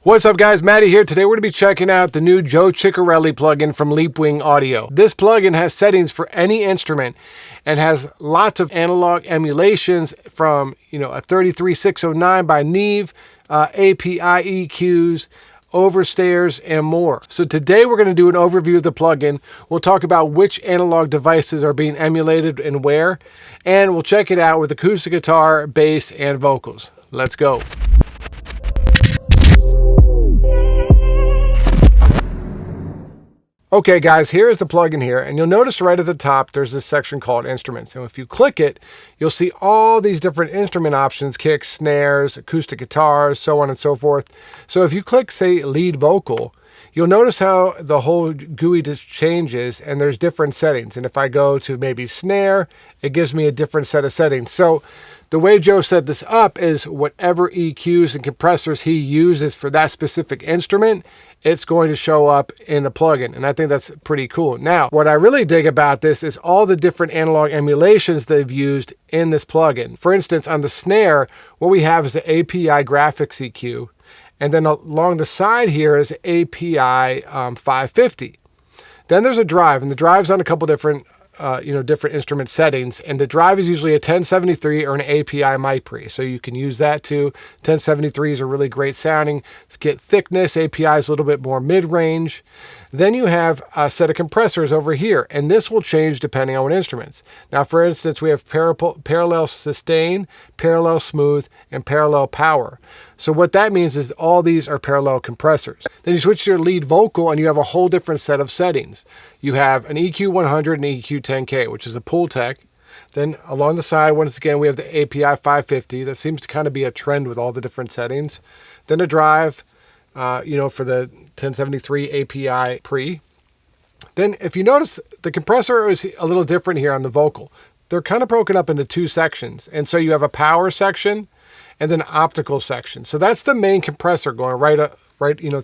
What's up guys, Matty here. Today we're going to be checking out the new Joe Chiccarelli plugin from Leapwing Audio. This plugin has settings for any instrument and has lots of analog emulations from, a 33609 by Neve, API EQs, overstairs, and more. So today we're going to do an overview of the plugin. We'll talk about which analog devices are being emulated and where, and we'll check it out with acoustic guitar, bass, and vocals. Let's go. Okay guys, here is the plugin here, and you'll notice right at the top there's this section called Instruments, and if you click it, you'll see all these different instrument options, kicks, snares, acoustic guitars, so on and so forth. So if you click, say, lead vocal, you'll notice how the whole GUI just changes, and there's different settings. And if I go to maybe snare, it gives me a different set of settings. So the way Joe set this up is whatever EQs and compressors he uses for that specific instrument, it's going to show up in the plugin. And I think that's pretty cool. Now, what I really dig about this is all the different analog emulations they've used in this plugin. For instance, on the snare, what we have is the API graphics EQ. And then along the side here is API 550. Then there's a drive, and the drive's on a couple different different instrument settings, and the drive is usually a 1073 or an API mic pre, so you can use that too. 1073s are really great sounding. Get thickness, API is a little bit more mid-range. Then you have a set of compressors over here, and this will change depending on what instruments. Now, for instance, we have parallel sustain, parallel smooth, and parallel power. So what that means is all these are parallel compressors. Then you switch to your lead vocal, and you have a whole different set of settings. You have an EQ 100 and EQ 10K, which is a pull tech. Then along the side, once again, we have the API 550. That seems to kind of be a trend with all the different settings. Then a drive, for the 1073 API pre. Then if you notice, the compressor is a little different here on the vocal. They're kind of broken up into two sections. And so you have a power section and then an optical section. So that's the main compressor going right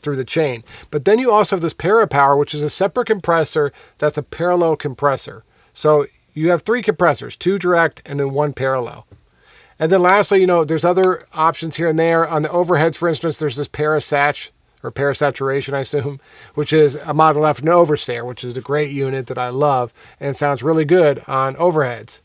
through the chain. But then you also have this parapower, which is a separate compressor that's a parallel compressor. So you have three compressors, two direct and then one parallel. And then lastly, there's other options here and there. On the overheads, for instance, there's this parasaturation, I assume, which is a model after an overstair, which is a great unit that I love and sounds really good on overheads.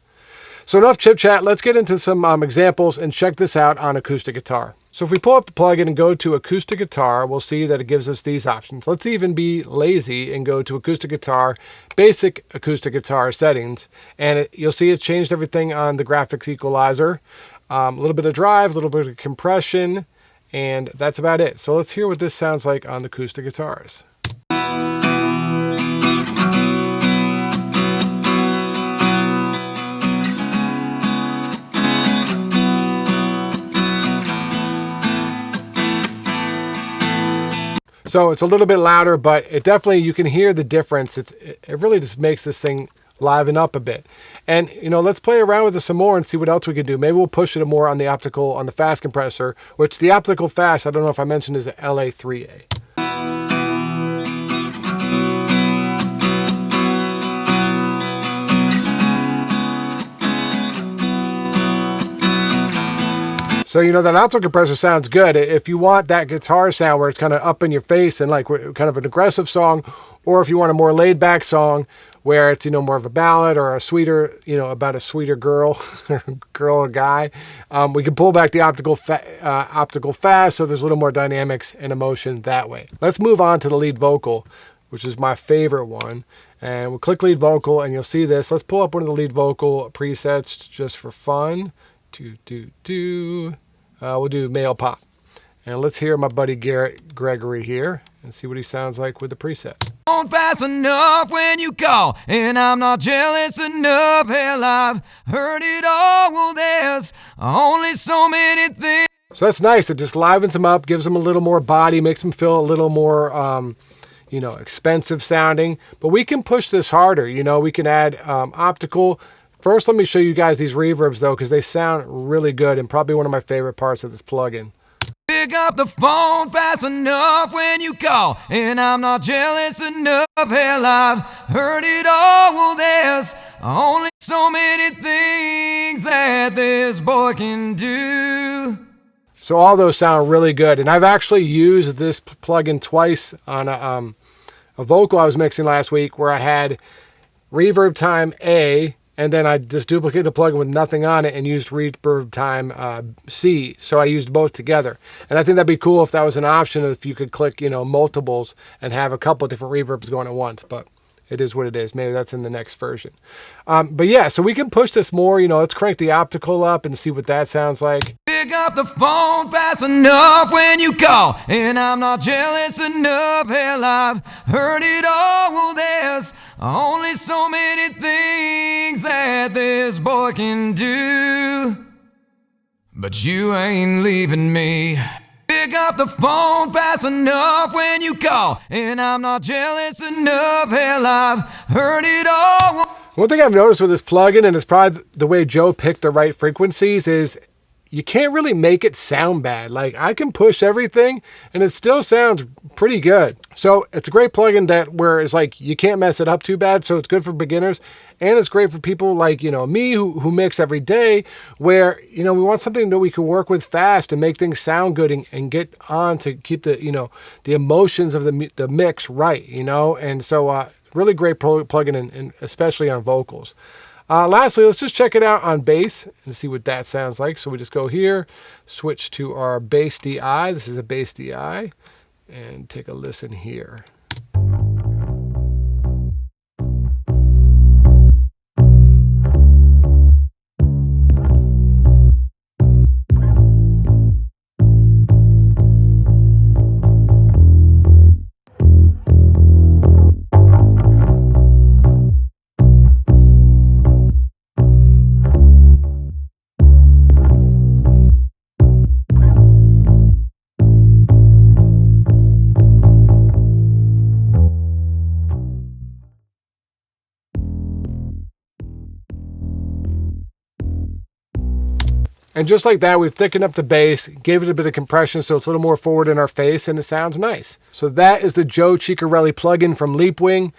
So enough chit chat, let's get into some examples and check this out on acoustic guitar. So if we pull up the plugin and go to acoustic guitar, we'll see that it gives us these options. Let's even be lazy and go to acoustic guitar, basic acoustic guitar settings, and you'll see it's changed everything on the graphics equalizer, a little bit of drive, a little bit of compression, and that's about it. So let's hear what this sounds like on the acoustic guitars. So it's a little bit louder, but it definitely, you can hear the difference. It really just makes this thing liven up a bit. And, let's play around with this some more and see what else we can do. Maybe we'll push it more on the optical, on the fast compressor, which the optical fast, I don't know if I mentioned, is a LA3A. So, that optical compressor sounds good. If you want that guitar sound where it's kind of up in your face and like kind of an aggressive song, or if you want a more laid back song where it's, more of a ballad or a sweeter, about a sweeter girl or guy, we can pull back the optical fast, so there's a little more dynamics and emotion that way. Let's move on to the lead vocal, which is my favorite one. And we'll click lead vocal and you'll see this. Let's pull up one of the lead vocal presets just for fun. We'll do male pop. And let's hear my buddy Garrett Gregory here and see what he sounds like with the preset. On fast enough when you call, and I'm not jealous enough. Hell, I've heard it all. Well, there's only so many things. So that's nice. It just livens them up, gives them a little more body, makes them feel a little more, expensive sounding. But we can push this harder. We can add optical. First, let me show you guys these reverbs, though, because they sound really good and probably one of my favorite parts of this plugin. Pick up the phone fast enough when you call, and I'm not jealous enough. Hell, I've heard it all. Well, there's only so many things that this boy can do. So all those sound really good. And I've actually used this plugin twice on a vocal I was mixing last week where I had reverb time A, and then I just duplicated the plugin with nothing on it and used reverb time C. So I used both together. And I think that'd be cool if that was an option, if you could click, multiples and have a couple of different reverbs going at once. But it is what it is. Maybe that's in the next version. But yeah, so we can push this more. Let's crank the optical up and see what that sounds like. Pick up the phone fast enough when you call, and I'm not jealous enough. Hell, I've heard it all. Well, there's only so many things that this boy can do, but you ain't leaving me. Pick up the phone fast enough when you call, and I'm not jealous enough. Hell, I've heard it all. One thing I've noticed with this plugin, and it's probably the way Joe picked the right frequencies, is you can't really make it sound bad. Like, I can push everything and it still sounds pretty good. So it's a great plugin where it's like you can't mess it up too bad. So it's good for beginners, and it's great for people like, me who mix every day, where, we want something that we can work with fast and make things sound good and get on to keep the emotions of the mix right, And so really great plugin, and especially on vocals. Lastly, let's just check it out on bass and see what that sounds like. So we just go here, switch to our bass DI. This is a bass DI, and take a listen here. And just like that, we've thickened up the bass, gave it a bit of compression so it's a little more forward in our face, and it sounds nice. So that is the Joe Chiccarelli plugin from Leapwing.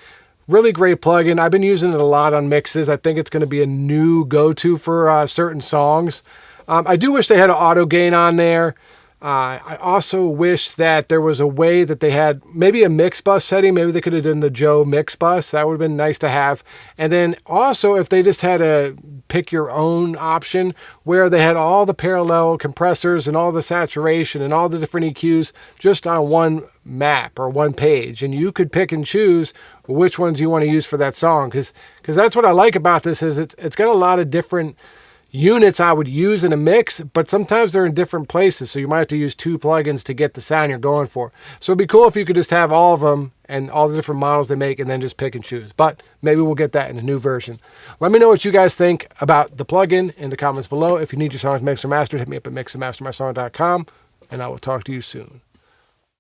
Really great plugin. I've been using it a lot on mixes. I think it's going to be a new go-to for certain songs. I do wish they had an auto gain on there. I also wish that there was a way that they had maybe a mix bus setting. Maybe they could have done the Joe mix bus. That would have been nice to have. And then also if they just had a pick your own option where they had all the parallel compressors and all the saturation and all the different EQs just on one map or one page. And you could pick and choose which ones you want to use for that song. Because that's what I like about this is it's got a lot of different units I would use in a mix, but sometimes they're in different places, so you might have to use two plugins to get the sound you're going for. So it'd be cool if you could just have all of them and all the different models they make and then just pick and choose. But maybe we'll get that in a new version. Let me know what you guys think about the plugin in the comments below. If you need your songs mixed or mastered, hit me up at mixandmastermysong.com, and I will talk to you soon.